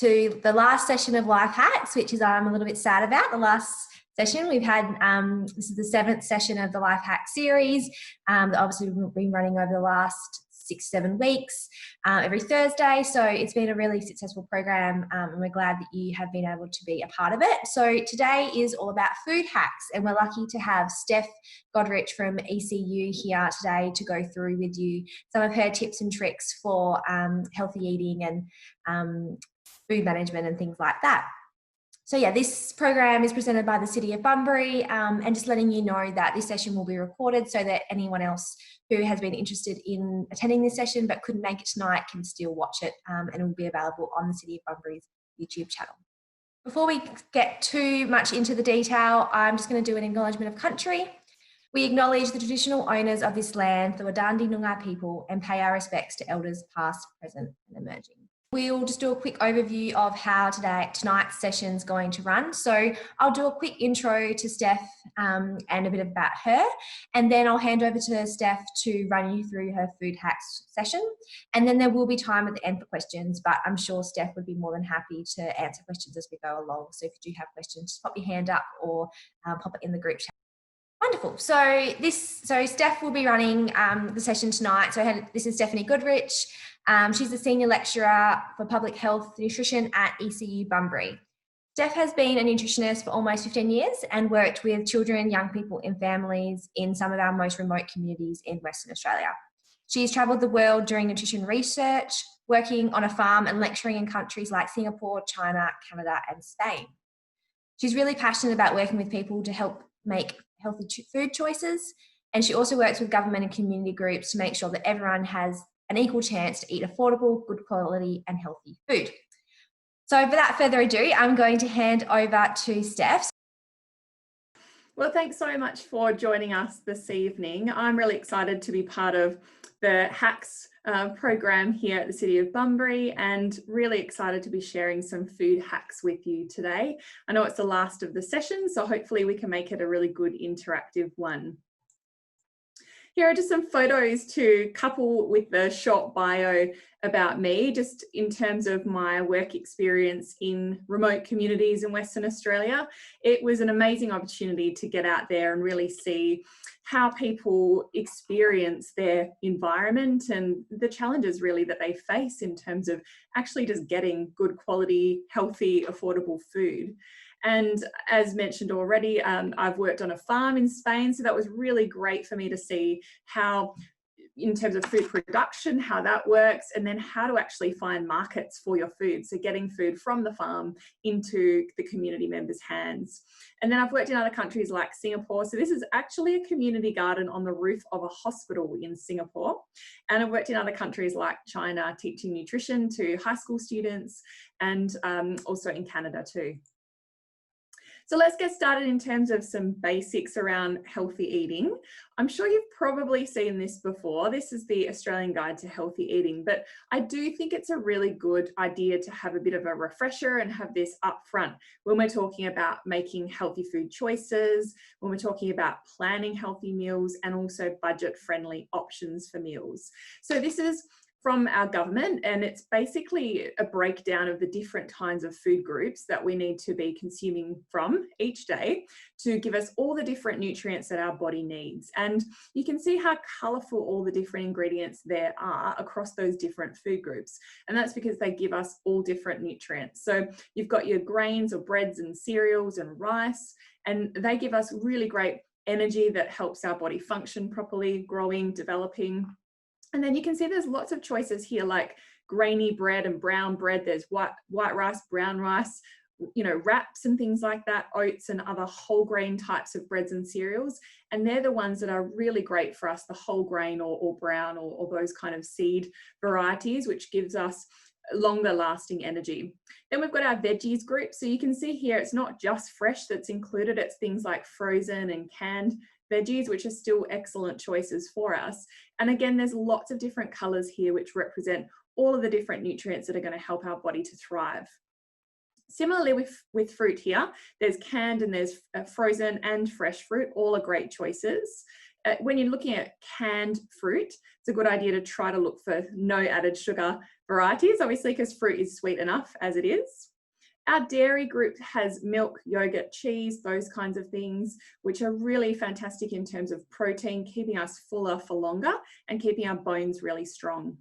to the last session of Life Hacks, which is I'm a little bit sad about. The last session we've had, this is the 7th session of the Life Hack series that obviously we've been running over the last 6-7 weeks every Thursday. So it's been a really successful program and we're glad that you have been able to be a part of it. So today is all about food hacks, and we're lucky to have Steph Godrich from ECU here today to go through with you some of her tips and tricks for healthy eating and food management and things like that. So yeah, this program is presented by the City of Bunbury, and just letting you know that this session will be recorded so that anyone else who has been interested in attending this session but couldn't make it tonight can still watch it, and it will be available on the City of Bunbury's YouTube channel. Before we get too much into the detail, I'm just going to do an acknowledgement of country. We acknowledge the traditional owners of this land, the Wadandi Noongar people, and pay our respects to elders past, present and emerging. We'll just do a quick overview of how tonight's session is going to run. So I'll do a quick intro to Steph and a bit about her, and then I'll hand over to Steph to run you through her food hacks session. And then there will be time at the end for questions, but I'm sure Steph would be more than happy to answer questions as we go along. So if you do have questions, just pop your hand up or pop it in the group chat. Wonderful. So Steph will be running the session tonight. So this is Stephanie Goodrich. She's a senior lecturer for public health nutrition at ECU Bunbury. Steph has been a nutritionist for almost 15 years and worked with children, young people and families in some of our most remote communities in Western Australia. She's travelled the world doing nutrition research, working on a farm and lecturing in countries like Singapore, China, Canada and Spain. She's really passionate about working with people to help make healthy food choices, and she also works with government and community groups to make sure that everyone has an equal chance to eat affordable, good quality and healthy food. So without further ado, I'm going to hand over to Steph. Well, thanks so much for joining us this evening. I'm really excited to be part of the Hacks program here at the City of Bunbury, and really excited to be sharing some food hacks with you today. I know it's the last of the session, so hopefully we can make it a really good interactive one. Here are just some photos to couple with the short bio about me, just in terms of my work experience in remote communities in Western Australia. It was an amazing opportunity to get out there and really see how people experience their environment and the challenges really that they face in terms of actually just getting good quality, healthy, affordable food. And as mentioned already, I've worked on a farm in Spain, so that was really great for me to see how, in terms of food production, how that works, and then how to actually find markets for your food. So getting food from the farm into the community members' hands. And then I've worked in other countries like Singapore. So this is actually a community garden on the roof of a hospital in Singapore. And I've worked in other countries like China, teaching nutrition to high school students, and also in Canada too. So let's get started in terms of some basics around healthy eating. I'm sure you've probably seen this before. This is the Australian Guide to Healthy Eating, but I do think it's a really good idea to have a bit of a refresher and have this up front when we're talking about making healthy food choices, when we're talking about planning healthy meals, and also budget-friendly options for meals. So this is from our government, and it's basically a breakdown of the different kinds of food groups that we need to be consuming from each day to give us all the different nutrients that our body needs. And you can see how colourful all the different ingredients there are across those different food groups. And that's because they give us all different nutrients. So you've got your grains or breads and cereals and rice, and they give us really great energy that helps our body function properly, growing, developing. And then you can see there's lots of choices here, like grainy bread and brown bread. There's white rice, brown rice, wraps and things like that, oats and other whole grain types of breads and cereals. And they're the ones that are really great for us, the whole grain or brown or those kind of seed varieties, which gives us longer lasting energy. Then we've got our veggies group. So you can see here, it's not just fresh that's included. It's things like frozen and canned veggies, which are still excellent choices for us. And again, there's lots of different colors here which represent all of the different nutrients that are going to help our body to thrive. Similarly with fruit here, there's canned and there's frozen and fresh fruit, all are great choices. when you're looking at canned fruit, it's a good idea to try to look for no added sugar varieties, obviously, because fruit is sweet enough as it is. Our dairy group has milk, yogurt, cheese, those kinds of things, which are really fantastic in terms of protein, keeping us fuller for longer and keeping our bones really strong.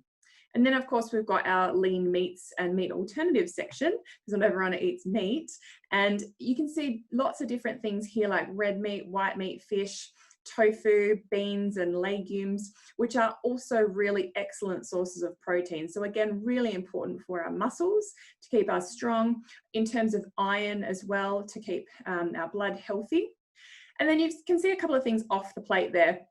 And then, of course, we've got our lean meats and meat alternatives section, because not everyone eats meat. And you can see lots of different things here, like red meat, white meat, fish, tofu, beans and legumes, which are also really excellent sources of protein. So again, really important for our muscles to keep us strong, in terms of iron as well, to keep our blood healthy. And then you can see a couple of things off the plate there.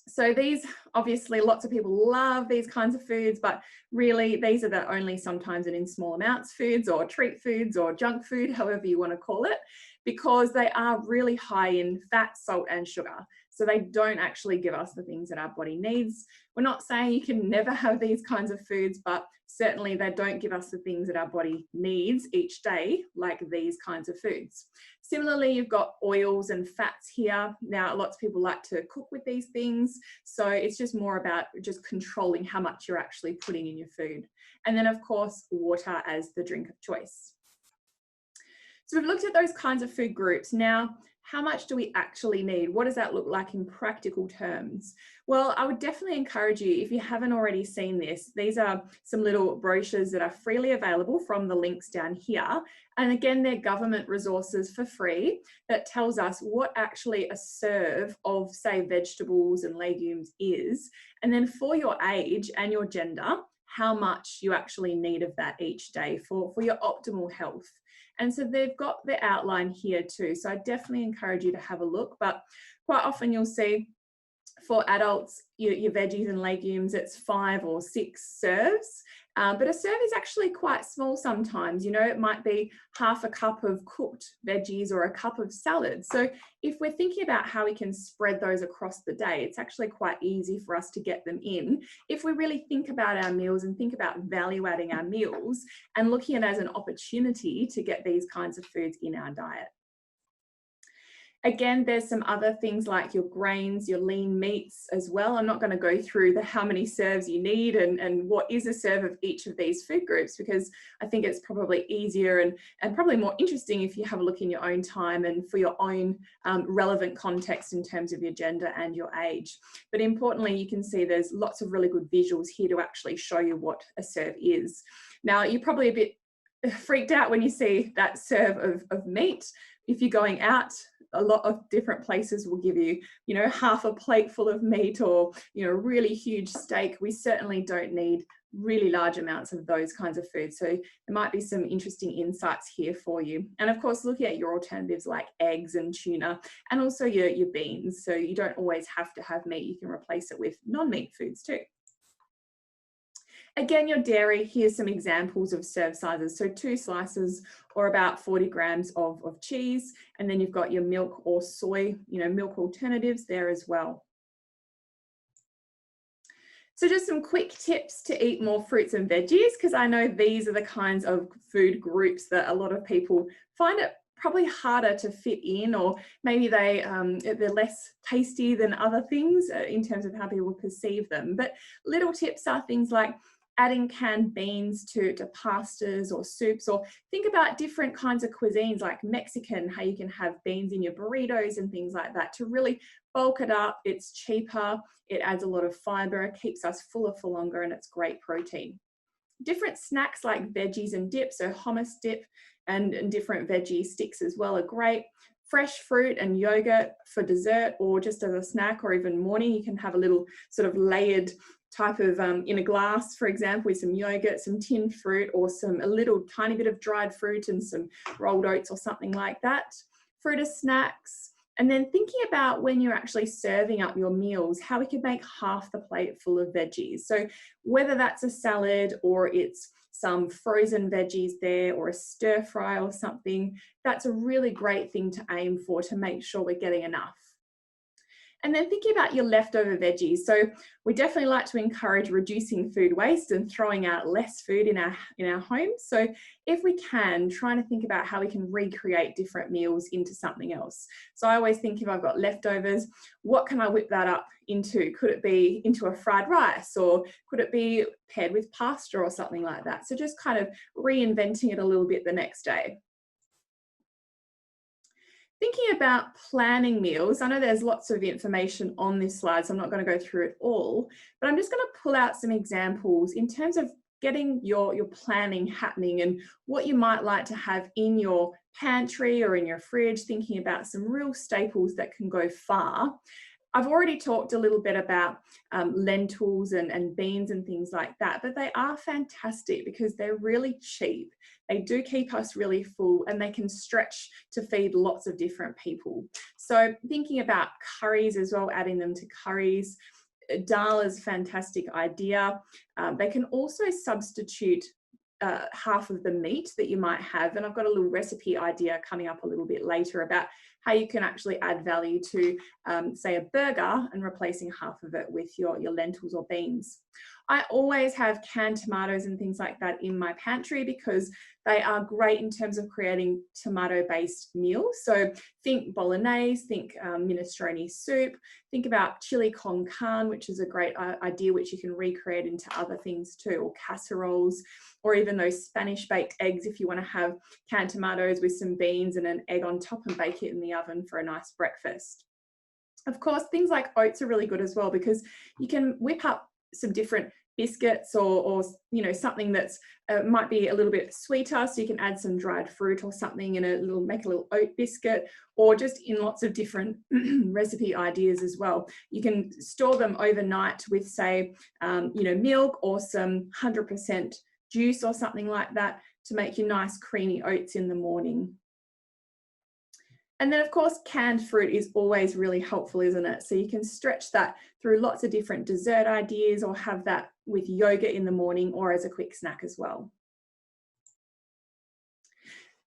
So these, obviously, lots of people love these kinds of foods, but really these are the only sometimes and in small amounts foods, or treat foods, or junk food, however you want to call it, because they are really high in fat, salt and sugar. So they don't actually give us the things that our body needs. We're not saying you can never have these kinds of foods, but certainly they don't give us the things that our body needs each day, like these kinds of foods. Similarly, you've got oils and fats here. Now, lots of people like to cook with these things, so it's just more about just controlling how much you're actually putting in your food. And then, of course, water as the drink of choice. So we've looked at those kinds of food groups. Now, how much do we actually need? What does that look like in practical terms? Well, I would definitely encourage you, if you haven't already seen this, these are some little brochures that are freely available from the links down here. And again, they're government resources for free that tells us what actually a serve of, say, vegetables and legumes is. And then for your age and your gender, how much you actually need of that each day for your optimal health. And so they've got the outline here too. So I definitely encourage you to have a look, but quite often you'll see for adults, your veggies and legumes, it's 5 or 6 serves. But a serve is actually quite small sometimes. You know, it might be half a cup of cooked veggies or a cup of salad. So if we're thinking about how we can spread those across the day, it's actually quite easy for us to get them in if we really think about our meals and think about value adding our meals and looking at it as an opportunity to get these kinds of foods in our diet. Again, there's some other things like your grains, your lean meats as well. I'm not going to go through the how many serves you need and what is a serve of each of these food groups, because I think it's probably easier and probably more interesting if you have a look in your own time and for your own relevant context in terms of your gender and your age. But importantly, you can see there's lots of really good visuals here to actually show you what a serve is. Now, you're probably a bit freaked out when you see that serve of meat. If you're going out, a lot of different places will give you, you know, half a plate full of meat or, you know, a really huge steak. We certainly don't need really large amounts of those kinds of foods. So there might be some interesting insights here for you. And of course, looking at your alternatives like eggs and tuna and also your beans. So you don't always have to have meat. You can replace it with non-meat foods too. Again, your dairy, here's some examples of serve sizes. So 2 slices or about 40 grams of cheese. And then you've got your milk or soy, you know, milk alternatives there as well. So just some quick tips to eat more fruits and veggies, because I know these are the kinds of food groups that a lot of people find it probably harder to fit in, or maybe they're less tasty than other things in terms of how people perceive them. But little tips are things like adding canned beans to pastas or soups, or think about different kinds of cuisines like Mexican, how you can have beans in your burritos and things like that to really bulk it up. It's cheaper, it adds a lot of fiber, it keeps us fuller for longer, and it's great protein. Different snacks like veggies and dips, so hummus dip and different veggie sticks as well are great. Fresh fruit and yogurt for dessert or just as a snack, or even morning, you can have a little sort of layered type of in a glass, for example, with some yogurt, some tinned fruit, or a little tiny bit of dried fruit and some rolled oats or something like that. Fruit as snacks. And then thinking about when you're actually serving up your meals, how we can make half the plate full of veggies. So whether that's a salad or it's some frozen veggies there or a stir fry or something, that's a really great thing to aim for to make sure we're getting enough. And then thinking about your leftover veggies. So we definitely like to encourage reducing food waste and throwing out less food in our homes. So if we can, trying to think about how we can recreate different meals into something else. So I always think, if I've got leftovers, what can I whip that up into? Could it be into a fried rice, or could it be paired with pasta or something like that? So just kind of reinventing it a little bit the next day. Thinking about planning meals, I know there's lots of information on this slide, so I'm not going to go through it all, but I'm just going to pull out some examples in terms of getting your planning happening and what you might like to have in your pantry or in your fridge, thinking about some real staples that can go far. I've already talked a little bit about lentils and beans and things like that, but they are fantastic because they're really cheap. They do keep us really full, and they can stretch to feed lots of different people. So thinking about curries as well, adding them to curries. Dal is a fantastic idea. They can also substitute half of the meat that you might have, and I've got a little recipe idea coming up a little bit later about how you can actually add value to say a burger and replacing half of it with your lentils or beans. I always have canned tomatoes and things like that in my pantry because they are great in terms of creating tomato-based meals. So think bolognese, think minestrone soup, think about chili con carne, which is a great idea which you can recreate into other things too, or casseroles, or even those Spanish baked eggs if you want to have canned tomatoes with some beans and an egg on top and bake it in the oven for a nice breakfast. Of course, things like oats are really good as well because you can whip up some different biscuits or you know, something that's might be a little bit sweeter, so you can add some dried fruit or something and make a little oat biscuit, or just in lots of different recipe ideas as well. You can store them overnight with say you know, milk or some 100% juice or something like that to make you nice creamy oats in the morning. And then of course, canned fruit is always really helpful, isn't it? So you can stretch that through lots of different dessert ideas, or have that with yogurt in the morning or as a quick snack as well.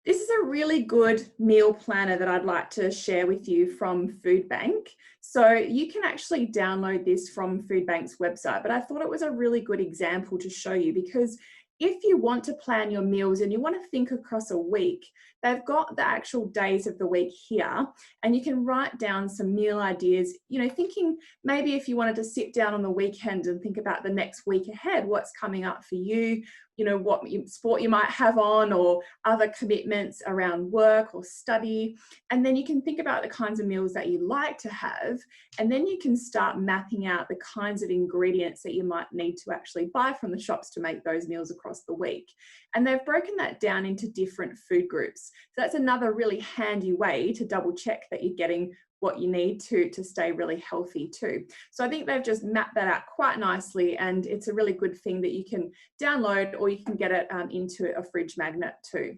This is a really good meal planner that I'd like to share with you from Food Bank. So you can actually download this from Food Bank's website, but I thought it was a really good example to show you because if you want to plan your meals and you want to think across a week, they've got the actual days of the week here, and you can write down some meal ideas, you know, thinking maybe if you wanted to sit down on the weekend and think about the next week ahead, what's coming up for you, you know, what sport you might have on, or other commitments around work or study. And then you can think about the kinds of meals that you like to have, and then you can start mapping out the kinds of ingredients that you might need to actually buy from the shops to make those meals across the week. And they've broken that down into different food groups. So that's another really handy way to double check that you're getting what you need to stay really healthy too. So I think they've just mapped that out quite nicely, and it's a really good thing that you can download, or you can get it into a fridge magnet too.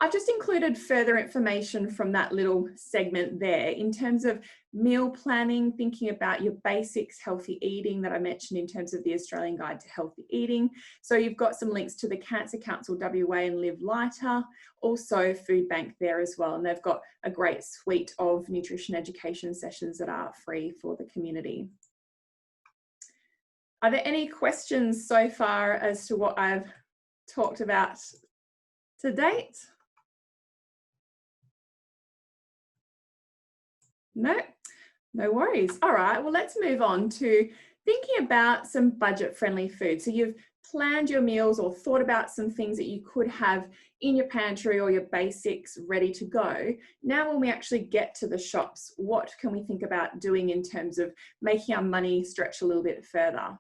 I've just included further information from that little segment there in terms of meal planning, thinking about your basics, healthy eating that I mentioned in terms of the Australian Guide to Healthy Eating. So you've got some links to the Cancer Council WA and Live Lighter, also Food Bank there as well. And they've got a great suite of nutrition education sessions that are free for the community. Are there any questions so far as to what I've talked about to date? No worries. All right, well, let's move on to thinking about some budget-friendly food. So you've planned your meals or thought about some things that you could have in your pantry or your basics ready to go. Now, when we actually get to the shops, what can we think about doing in terms of making our money stretch a little bit further?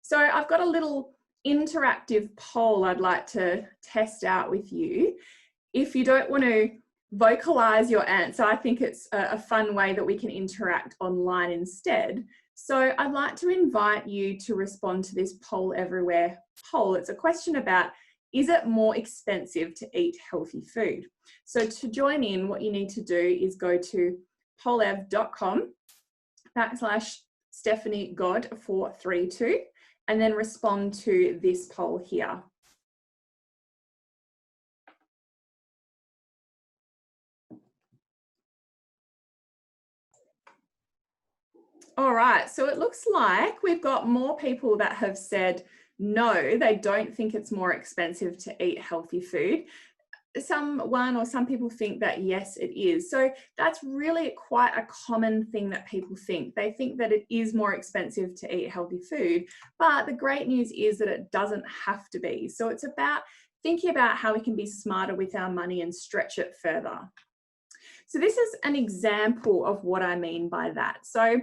So I've got a little interactive poll I'd like to test out with you. If you don't want to vocalize your answer, I think it's a fun way that we can interact online instead. So I'd like to invite you to respond to this Poll Everywhere poll. It's a question about, is it more expensive to eat healthy food? So to join in, what you need to do is go to pollev.com/StephanieGod432 and then respond to this poll here. All right, so it looks like we've got more people that have said no, they don't think it's more expensive to eat healthy food. Some people think that yes, it is. So that's really quite a common thing that people think. They think that it is more expensive to eat healthy food, but the great news is that it doesn't have to be. So it's about thinking about how we can be smarter with our money and stretch it further. So this is an example of what I mean by that. So,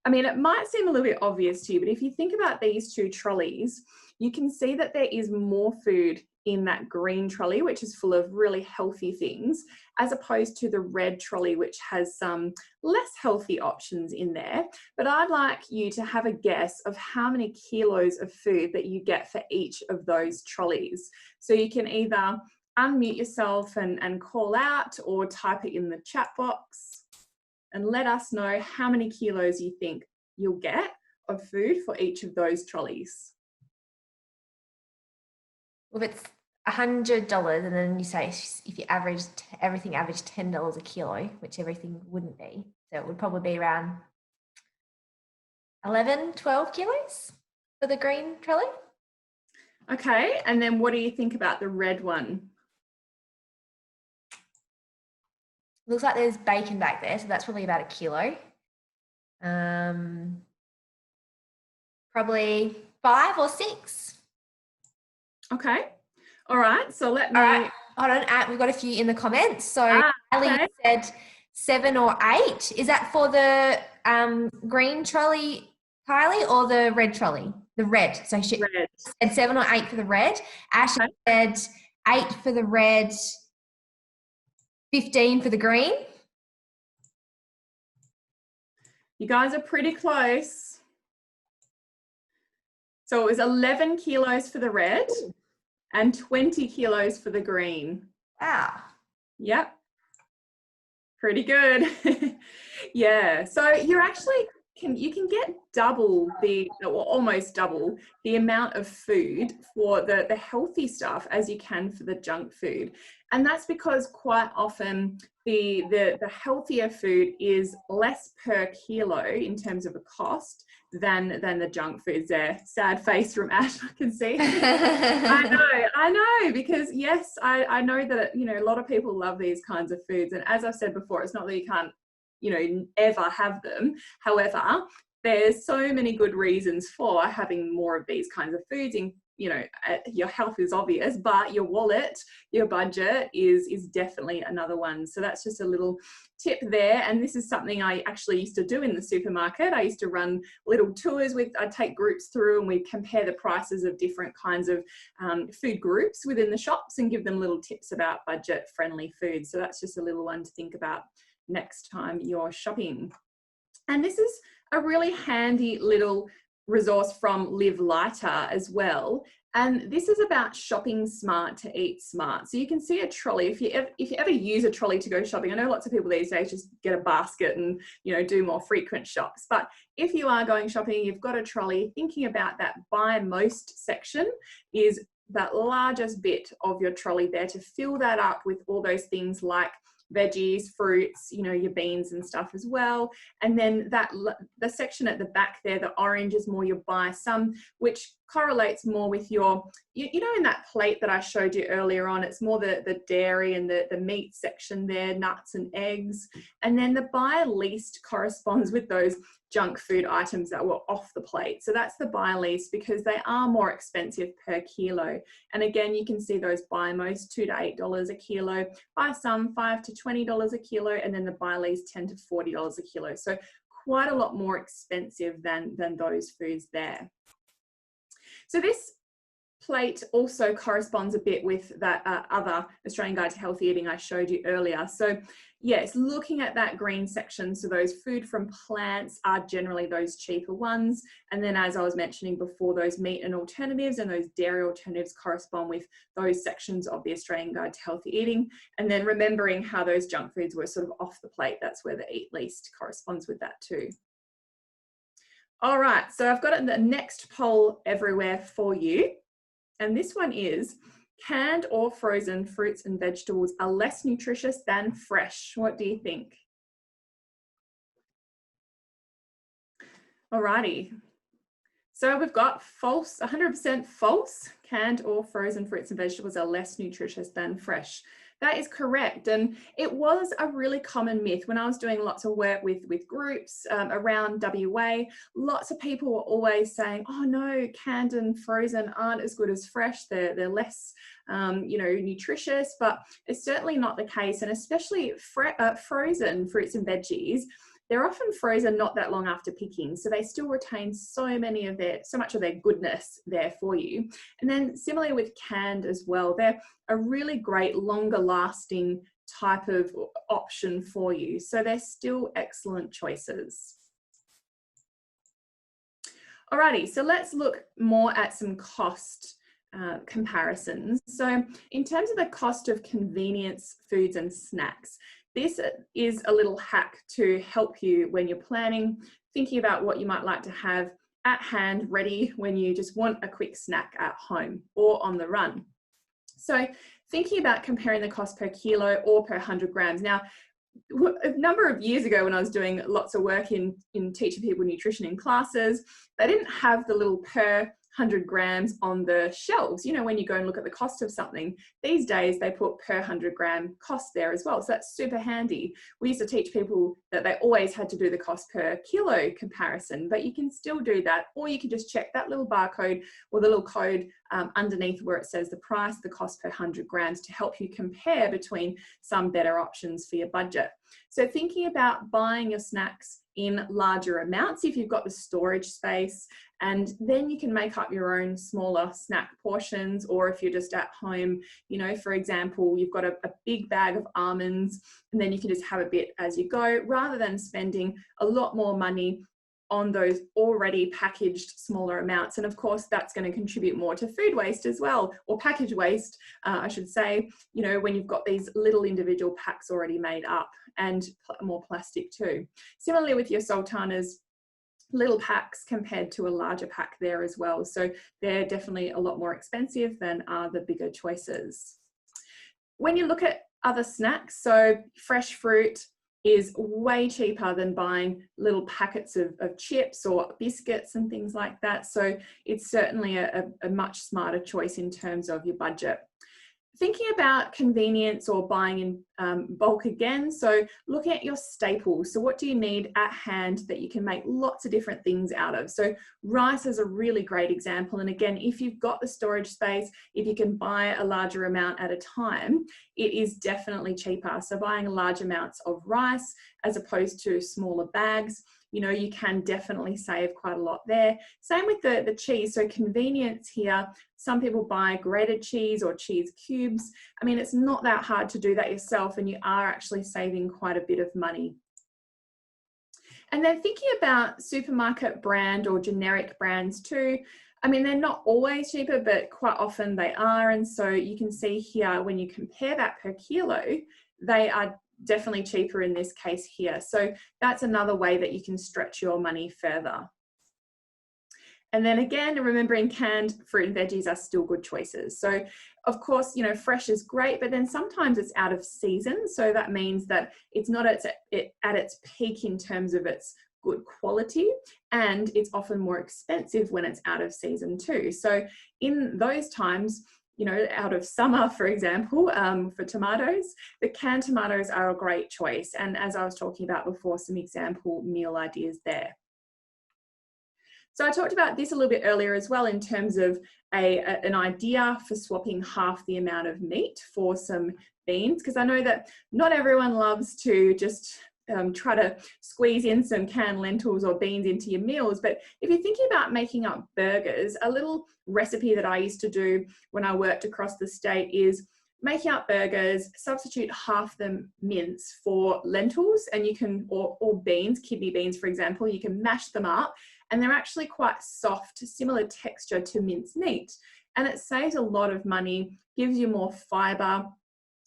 I mean, it might seem a little bit obvious to you, but if you think about these two trolleys, you can see that there is more food in that green trolley, which is full of really healthy things, as opposed to the red trolley, which has some less healthy options in there. But I'd like you to have a guess of how many kilos of food that you get for each of those trolleys. So you can either unmute yourself and call out, or type it in the chat box and let us know how many kilos you think you'll get of food for each of those trolleys. Well, if it's $100, and then you say if you everything averaged $10 a kilo, which everything wouldn't be, so it would probably be around 11-12 kilos for the green trolley. Okay, and then what do you think about the red one? Looks like there's bacon back there, so that's probably about 1 kilo. Probably 5 or 6. Okay, all right, so let me... All right, hold on, we've got a few in the comments. So Ellie said 7 or 8. Is that for the green trolley, Kylie, or the red trolley? The red. So she said 7 or 8 for the red. Ashley said 8 for the red, 15 for the green. You guys are pretty close. So it was 11 kilos for the red and 20 kilos for the green. Wow. Yep. Pretty good. Yeah. So you're actually you can get double or almost double the amount of food for the healthy stuff as you can for the junk food. And that's because quite often the healthier food is less per kilo in terms of a cost than the junk foods there. Sad face from Ash, I can see. I know, because yes, I know that, you know, a lot of people love these kinds of foods. And as I've said before, it's not that you can't, you know, ever have them. However, there's so many good reasons for having more of these kinds of foods. In, you know, your health is obvious, but your wallet, your budget is definitely another one. So that's just a little tip there. And this is something I actually used to do in the supermarket. I used to run little tours I'd take groups through, and we'd compare the prices of different kinds of food groups within the shops and give them little tips about budget friendly food. So that's just a little one to think about next time you're shopping. And this is a really handy little resource from Live Lighter as well. And this is about shopping smart to eat smart. So you can see a trolley. If you ever use a trolley to go shopping, I know lots of people these days just get a basket and, you know, do more frequent shops. But if you are going shopping, you've got a trolley, thinking about that buy most section is that largest bit of your trolley there, to fill that up with all those things like veggies, fruits, you know, your beans and stuff as well. And then the section at the back there, the orange, is more your buy some, which correlates more with your, you know, in that plate that I showed you earlier on, it's more the dairy and the meat section there, nuts and eggs. And then the buy least corresponds with those junk food items that were off the plate. So that's the buy least, because they are more expensive per kilo. And again, you can see those buy most $2 to $8 a kilo, buy some $5 to $20 a kilo, and then the buy least $10 to $40 a kilo. So quite a lot more expensive than those foods there. So this plate also corresponds a bit with that other Australian Guide to Healthy Eating I showed you earlier. So yes, looking at that green section, so those food from plants are generally those cheaper ones. And then, as I was mentioning before, those meat and alternatives and those dairy alternatives correspond with those sections of the Australian Guide to Healthy Eating. And then remembering how those junk foods were sort of off the plate, that's where the eat least corresponds with that too. All right, so I've got the next poll everywhere for you. And this one is, canned or frozen fruits and vegetables are less nutritious than fresh. What do you think? Alrighty. So we've got false, 100% false, canned or frozen fruits and vegetables are less nutritious than fresh. That is correct. And it was a really common myth when I was doing lots of work with groups around WA. Lots of people were always saying, oh no, canned and frozen aren't as good as fresh. They're less, nutritious, but it's certainly not the case. And especially frozen fruits and veggies, they're often frozen not that long after picking, so they still retain so much of their goodness there for you. And then similarly with canned as well, they're a really great longer lasting type of option for you. So they're still excellent choices. Alrighty, so let's look more at some cost comparisons. So in terms of the cost of convenience foods and snacks, this is a little hack to help you when you're planning, thinking about what you might like to have at hand, ready when you just want a quick snack at home or on the run. So thinking about comparing the cost per kilo or per 100 grams. Now, a number of years ago when I was doing lots of work in teaching people nutrition in classes, they didn't have the little per 100 grams on the shelves. You know, when you go and look at the cost of something, these days they put per 100 gram cost there as well. So that's super handy. We used to teach people that they always had to do the cost per kilo comparison, but you can still do that, or you can just check that little barcode or the little code underneath where it says the price, the cost per 100 grams to help you compare between some better options for your budget. So thinking about buying your snacks in larger amounts if you've got the storage space, and then you can make up your own smaller snack portions. Or if you're just at home, you know, for example, you've got a big bag of almonds, and then you can just have a bit as you go, rather than spending a lot more money on those already packaged smaller amounts. And of course, that's going to contribute more to food waste as well, or package waste, I should say, you know, when you've got these little individual packs already made up, and more plastic too. Similarly with your sultanas, little packs compared to a larger pack there as well. So they're definitely a lot more expensive than are the bigger choices. When you look at other snacks, so fresh fruit is way cheaper than buying little packets of chips or biscuits and things like that. So it's certainly a much smarter choice in terms of your budget. Thinking about convenience or buying in bulk again, so looking at your staples. So what do you need at hand that you can make lots of different things out of? So rice is a really great example. And again, if you've got the storage space, if you can buy a larger amount at a time, it is definitely cheaper. So buying large amounts of rice as opposed to smaller bags, you know, you can definitely save quite a lot there. Same with the cheese. So convenience here, some people buy grated cheese or cheese cubes. I mean, it's not that hard to do that yourself, and you are actually saving quite a bit of money. And then thinking about supermarket brand or generic brands too, I mean, they're not always cheaper, but quite often they are. And so you can see here, when you compare that per kilo, they are definitely cheaper in this case here. So that's another way that you can stretch your money further. And then again, remembering canned fruit and veggies are still good choices. So of course, you know, fresh is great, but then sometimes it's out of season. So that means that it's not at its peak in terms of its good quality, and it's often more expensive when it's out of season too. So in those times, you know, out of summer, for example, for tomatoes, the canned tomatoes are a great choice. And as I was talking about before, some example meal ideas there. So I talked about this a little bit earlier as well in terms of an idea for swapping half the amount of meat for some beans, because I know that not everyone loves to just try to squeeze in some canned lentils or beans into your meals. But if you're thinking about making up burgers, a little recipe that I used to do when I worked across the state is making up burgers, substitute half the mince for lentils, and you can, or beans, kidney beans, for example, you can mash them up, and they're actually quite soft, similar texture to minced meat. And it saves a lot of money, gives you more fiber,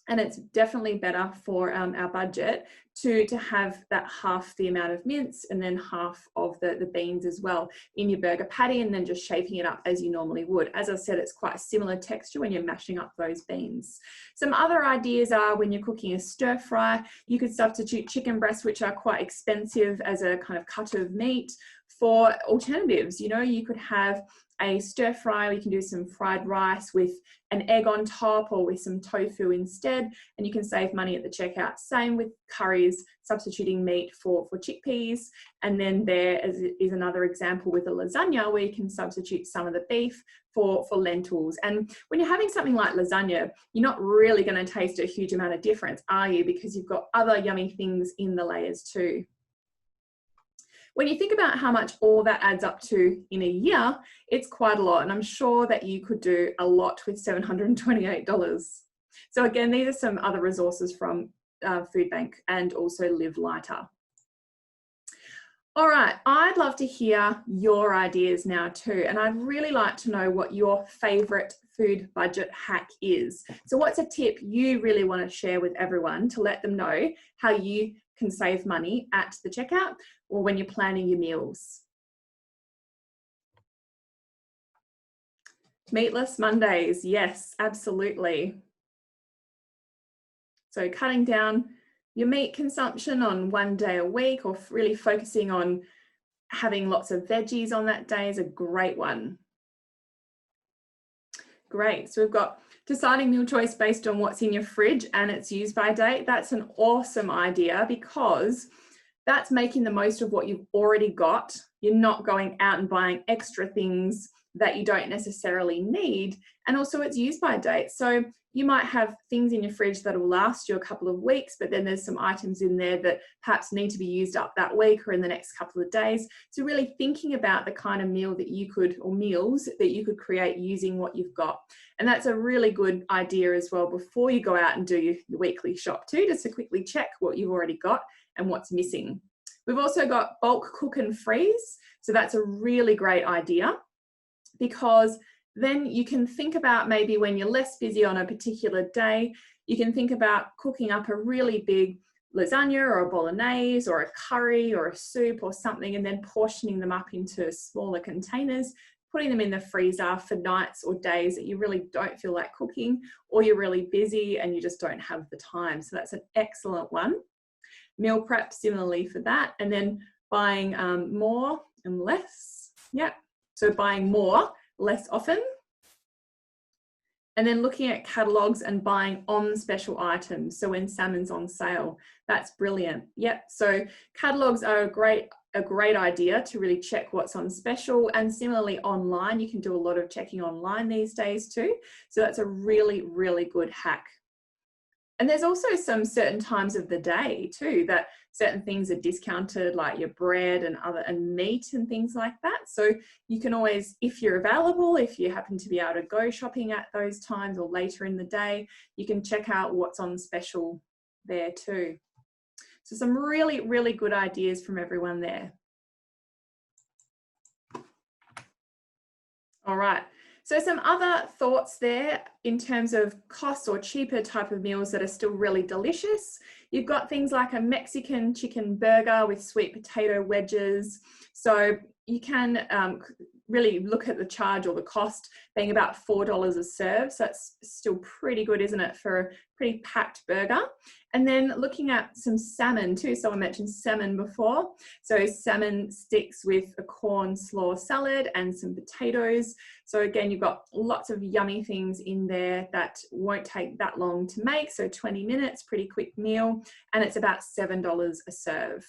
and it's definitely better for our budget to have that half the amount of mince and then half of the beans as well in your burger patty, and then just shaping it up as you normally would. As I said, it's quite a similar texture when you're mashing up those beans. Some other ideas are when you're cooking a stir fry, you could substitute chicken breasts, which are quite expensive as a kind of cut of meat, for alternatives. You know, you could have a stir fry, or you can do some fried rice with an egg on top or with some tofu instead, and you can save money at the checkout. Same with curries, substituting meat for chickpeas. And then there is another example with a lasagna where you can substitute some of the beef for lentils. And when you're having something like lasagna, you're not really going to taste a huge amount of difference, are you? Because you've got other yummy things in the layers too. When you think about how much all that adds up to in a year, it's quite a lot. And I'm sure that you could do a lot with $728. So again, these are some other resources from Food Bank and also Live Lighter. All right, I'd love to hear your ideas now too. And I'd really like to know what your favorite food budget hack is. So what's a tip you really want to share with everyone to let them know how you can save money at the checkout or when you're planning your meals? Meatless Mondays, yes, absolutely. So cutting down your meat consumption on one day a week, or really focusing on having lots of veggies on that day, is a great one. Great, so we've got deciding meal choice based on what's in your fridge and its use by date. That's an awesome idea because that's making the most of what you've already got. You're not going out and buying extra things that you don't necessarily need. And also it's use by date. So you might have things in your fridge that will last you a couple of weeks, but then there's some items in there that perhaps need to be used up that week or in the next couple of days. So really thinking about the kind of meal that you could, or meals that you could create using what you've got. And that's a really good idea as well before you go out and do your weekly shop too, just to quickly check what you've already got and what's missing. We've also got bulk cook and freeze. So that's a really great idea, because then you can think about maybe when you're less busy on a particular day, you can think about cooking up a really big lasagna or a bolognese or a curry or a soup or something, and then portioning them up into smaller containers, putting them in the freezer for nights or days that you really don't feel like cooking, or you're really busy and you just don't have the time. So that's an excellent one. Meal prep similarly for that, and then buying more and less. Yeah, so buying more less often, and then looking at catalogs and buying on special items. So when salmon's on sale, that's brilliant. Yep, so catalogs are a great idea to really check what's on special. And similarly online, you can do a lot of checking online these days too. So that's a really, really good hack. And there's also some certain times of the day too that certain things are discounted, like your bread and meat and things like that. So you can always, if you're available, if you happen to be able to go shopping at those times or later in the day, you can check out what's on special there too. So some really, really good ideas from everyone there. All right. So some other thoughts there in terms of costs or cheaper type of meals that are still really delicious. You've got things like a Mexican chicken burger with sweet potato wedges. So you can really look at the charge or the cost being about $4 a serve. So that's still pretty good, isn't it, for a pretty packed burger? And then looking at some salmon too. Someone mentioned salmon before. So salmon sticks with a corn slaw salad and some potatoes. So again, you've got lots of yummy things in there that won't take that long to make. So 20 minutes, pretty quick meal, and it's about $7 a serve.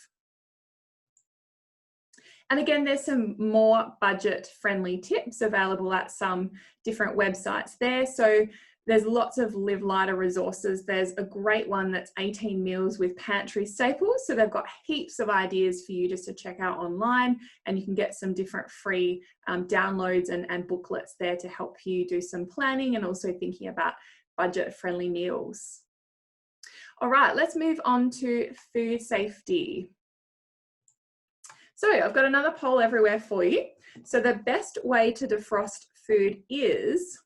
And again, there's some more budget-friendly tips available at some different websites there. So there's lots of Live Lighter resources. There's a great one that's 18 meals with pantry staples. So they've got heaps of ideas for you just to check out online, and you can get some different free downloads and booklets there to help you do some planning and also thinking about budget-friendly meals. All right, let's move on to food safety. So I've got another poll everywhere for you. So the best way to defrost food is,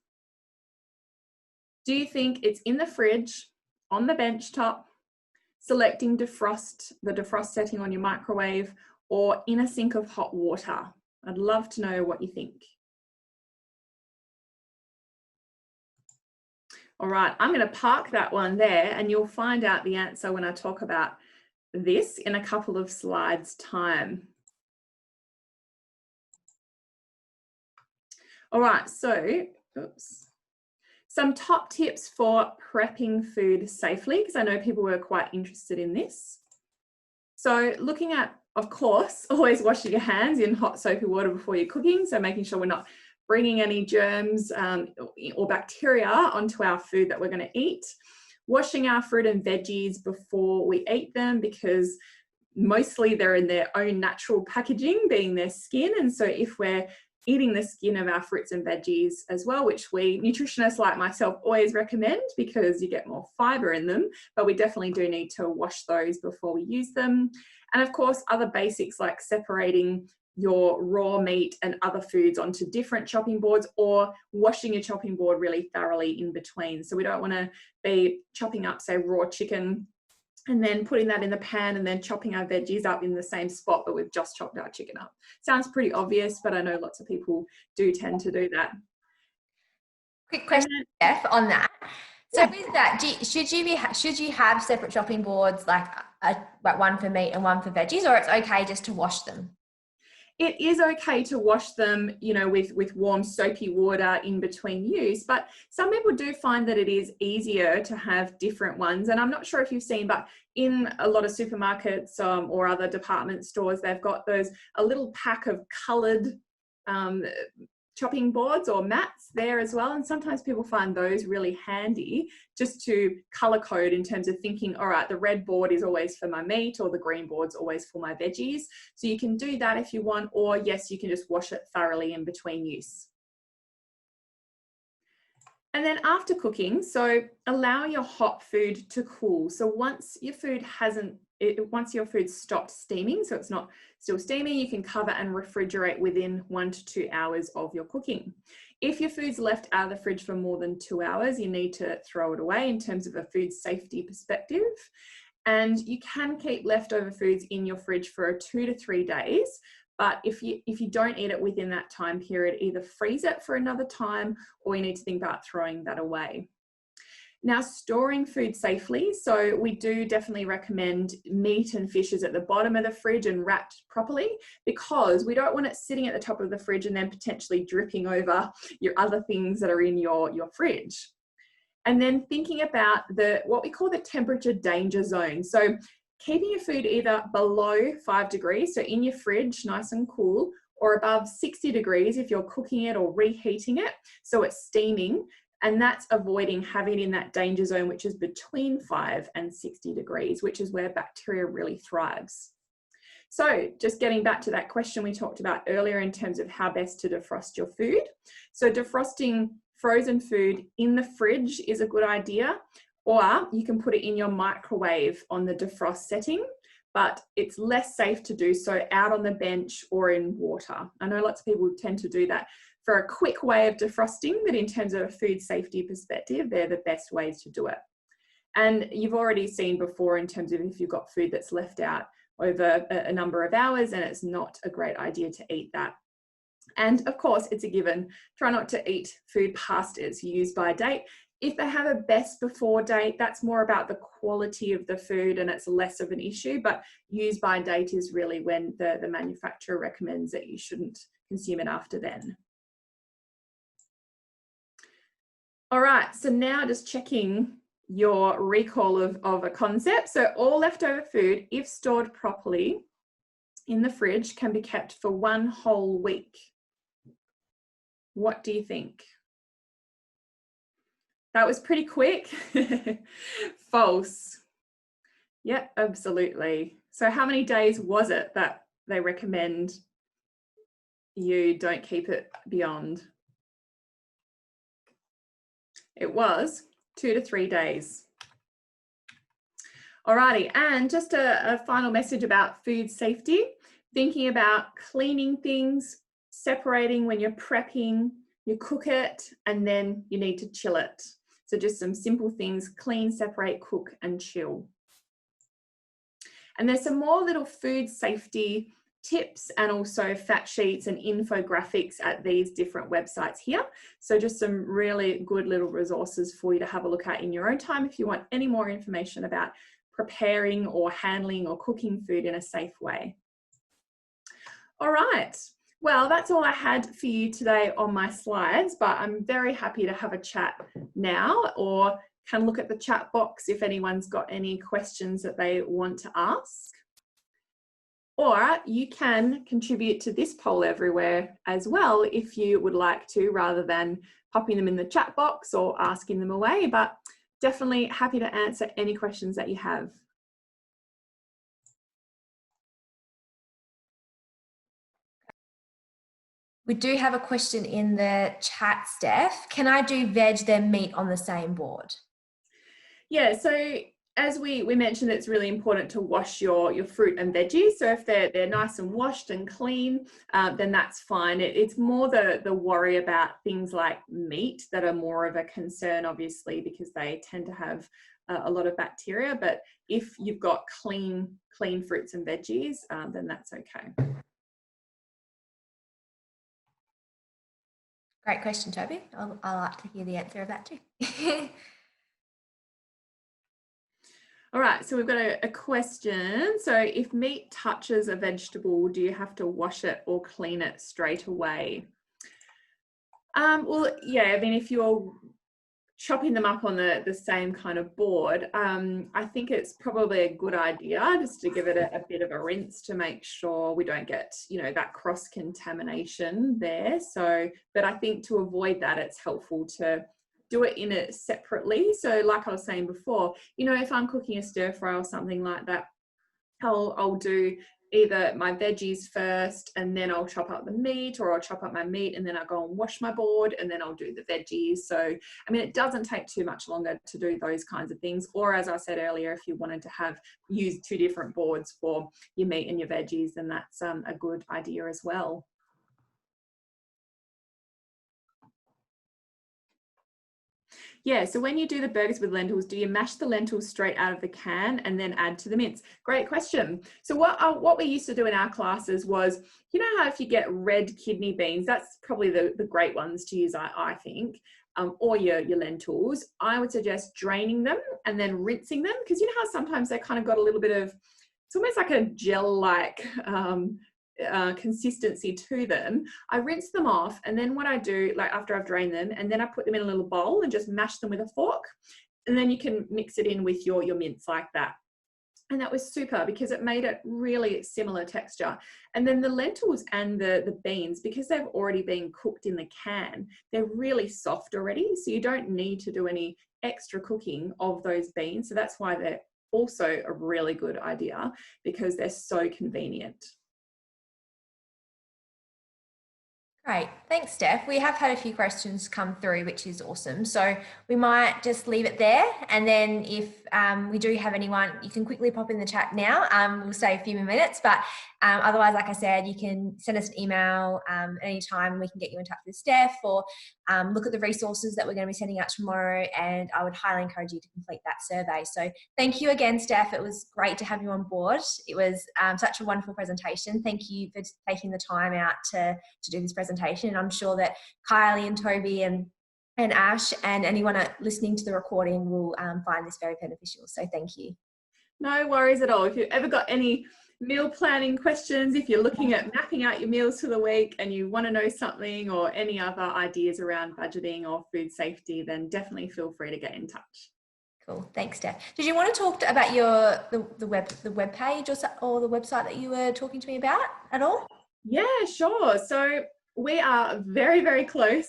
do you think it's in the fridge, on the bench top, selecting the defrost setting on your microwave, or in a sink of hot water? I'd love to know what you think. All right, I'm going to park that one there, and you'll find out the answer when I talk about this in a couple of slides' time. All right, so, oops. Some top tips for prepping food safely, because I know people were quite interested in this. So looking at, of course, always washing your hands in hot soapy water before you're cooking. So making sure we're not bringing any germs or bacteria onto our food that we're going to eat. Washing our fruit and veggies before we eat them, because mostly they're in their own natural packaging, being their skin. And so if we're eating the skin of our fruits and veggies as well, which we nutritionists like myself always recommend because you get more fiber in them, but we definitely do need to wash those before we use them. And of course, other basics like separating your raw meat and other foods onto different chopping boards, or washing your chopping board really thoroughly in between. So we don't want to be chopping up, say, raw chicken and then putting that in the pan and then chopping our veggies up in the same spot, but we've just chopped our chicken up. Sounds pretty obvious, but I know lots of people do tend to do that. Quick question, Steph, on that. So with that, should you have separate chopping boards, like one for meat and one for veggies, or it's okay just to wash them? It is okay to wash them, you know, with warm soapy water in between use, but some people do find that it is easier to have different ones. And I'm not sure if you've seen, but in a lot of supermarkets or other department stores, they've got a little pack of coloured chopping boards or mats there as well. And sometimes people find those really handy just to color code in terms of thinking, all right, the red board is always for my meat or the green board's always for my veggies. So you can do that if you want, or yes, you can just wash it thoroughly in between use. And then after cooking, so allow your hot food to cool. So once your food stopped steaming, so it's not still steaming, you can cover and refrigerate within 1 to 2 hours of your cooking. If your food's left out of the fridge for more than 2 hours, you need to throw it away in terms of a food safety perspective. And you can keep leftover foods in your fridge for 2 to 3 days. But if you don't eat it within that time period, either freeze it for another time, or you need to think about throwing that away. Now, storing food safely. So we do definitely recommend meat and fishes at the bottom of the fridge and wrapped properly, because we don't want it sitting at the top of the fridge and then potentially dripping over your other things that are in your fridge. And then thinking about what we call the temperature danger zone. So keeping your food either below 5 degrees, so in your fridge, nice and cool, or above 60 degrees if you're cooking it or reheating it, so it's steaming. And that's avoiding having it in that danger zone, which is between 5 and 60 degrees, which is where bacteria really thrives. So just getting back to that question we talked about earlier in terms of how best to defrost your food. So defrosting frozen food in the fridge is a good idea, or you can put it in your microwave on the defrost setting, but it's less safe to do so out on the bench or in water. I know lots of people tend to do that for a quick way of defrosting, but in terms of a food safety perspective, they're the best ways to do it. And you've already seen before in terms of if you've got food that's left out over a number of hours, and it's not a great idea to eat that. And of course, it's a given, try not to eat food past its use by date. If they have a best before date, that's more about the quality of the food and it's less of an issue, but use by date is really when the manufacturer recommends that you shouldn't consume it after then. All right, so now just checking your recall of a concept. So all leftover food, if stored properly in the fridge, can be kept for 1 whole week. What do you think? That was pretty quick. False. Yep, absolutely. So how many days was it that they recommend you don't keep it beyond? It was 2 to 3 days. Alrighty, and just a final message about food safety, thinking about cleaning things, separating when you're prepping, you cook it, and then you need to chill it. So just some simple things: clean, separate, cook, and chill. And there's some more little food safety tips and also fact sheets and infographics at these different websites here. So just some really good little resources for you to have a look at in your own time if you want any more information about preparing or handling or cooking food in a safe way. All right. Well, that's all I had for you today on my slides, but I'm very happy to have a chat now, or can look at the chat box if anyone's got any questions that they want to ask. Or you can contribute to this poll everywhere as well if you would like to, rather than popping them in the chat box or asking them away, but definitely happy to answer any questions that you have. We do have a question in the chat, Steph. Can I do veg then meat on the same board? Yeah, so as we mentioned, it's really important to wash your fruit and veggies. So if they're nice and washed and clean, then that's fine. It's more the worry about things like meat that are more of a concern, obviously, because they tend to have a lot of bacteria. But if you've got clean fruits and veggies, then that's okay. Great question, Toby. I'll like to hear the answer of that too. All right, so we've got a question. So if meat touches a vegetable, do you have to wash it or clean it straight away? Well, yeah, I mean, if you're chopping them up on the same kind of board, I think it's probably a good idea just to give it a bit of a rinse to make sure we don't get, that cross-contamination there. So, but I think to avoid that, it's helpful to do it in it separately. So like I was saying before, if I'm cooking a stir fry or something like that, I'll do either my veggies first and then I'll chop up the meat, or I'll chop up my meat and then I'll go and wash my board and then I'll do the veggies. So, I mean, it doesn't take too much longer to do those kinds of things. Or as I said earlier, if you wanted to use 2 different boards for your meat and your veggies, then that's a good idea as well. Yeah, so when you do the burgers with lentils, do you mash the lentils straight out of the can and then add to the mince? Great question. So what we used to do in our classes was, how if you get red kidney beans, that's probably the great ones to use, I think, or your lentils. I would suggest draining them and then rinsing them, because you know how sometimes they kind of got a little bit of, it's almost like a gel-like consistency to them. I rinse them off, and then what I do, like after I've drained them, and then I put them in a little bowl and just mash them with a fork, and then you can mix it in with your mince like that. And that was super because it made it really similar texture. And then the lentils and the beans, because they've already been cooked in the can, they're really soft already, so you don't need to do any extra cooking of those beans. So that's why they're also a really good idea, because they're so convenient. Great. Thanks, Steph. We have had a few questions come through, which is awesome. So we might just leave it there. And then if we do have anyone, you can quickly pop in the chat now. We'll say a few more minutes, but otherwise, like I said, you can send us an email anytime. We can get you in touch with Steph, or look at the resources that we're going to be sending out tomorrow. And I would highly encourage you to complete that survey. So thank you again, Steph. It was great to have you on board. It was such a wonderful presentation. Thank you for taking the time out to do this presentation. I'm sure that Kylie and Toby and Ash and anyone listening to the recording will find this very beneficial. So thank you. No worries at all. If you've ever got any meal planning questions, if you're looking at mapping out your meals for the week and you want to know something, or any other ideas around budgeting or food safety, then definitely feel free to get in touch. Cool. Thanks, Steph. Did you want to talk about the web page or the website that you were talking to me about at all? Yeah, sure. So we are very, very close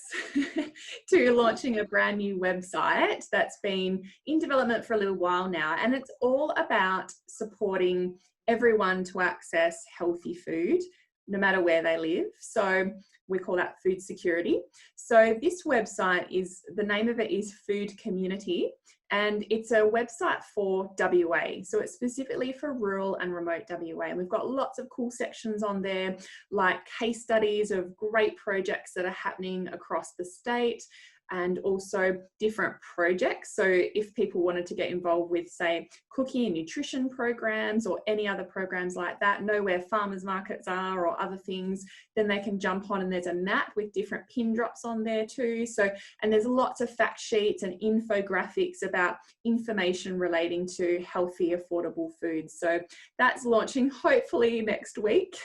to launching a brand new website that's been in development for a little while now, and it's all about supporting everyone to access healthy food, no matter where they live. So we call that food security. So this website the name of it is Food Community, and it's a website for WA. So it's specifically for rural and remote WA. And we've got lots of cool sections on there, like case studies of great projects that are happening across the state, and also different projects. So if people wanted to get involved with, say, cooking and nutrition programs or any other programs like that, know where farmers markets are or other things, then they can jump on, and there's a map with different pin drops on there too. So, and there's lots of fact sheets and infographics about information relating to healthy, affordable foods. So that's launching hopefully next week.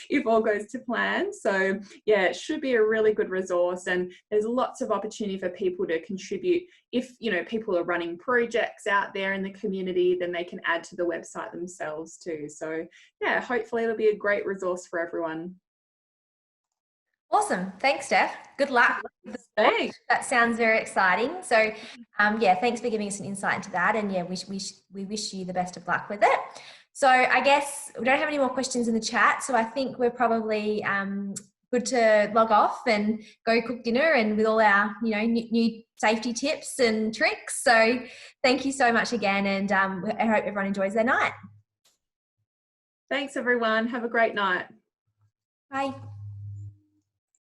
if all goes to plan. So yeah, it should be a really good resource, and there's lots of opportunity for people to contribute. If people are running projects out there in the community, then they can add to the website themselves too. So yeah, hopefully it'll be a great resource for everyone. Awesome. Thanks, Steph. Good luck. Thanks. That sounds very exciting. So yeah, thanks for giving us an insight into that. And yeah, we wish you the best of luck with it. So I guess we don't have any more questions in the chat. So I think we're probably good to log off and go cook dinner, and with all our new safety tips and tricks. So thank you so much again, and I hope everyone enjoys their night. Thanks everyone. Have a great night. Bye.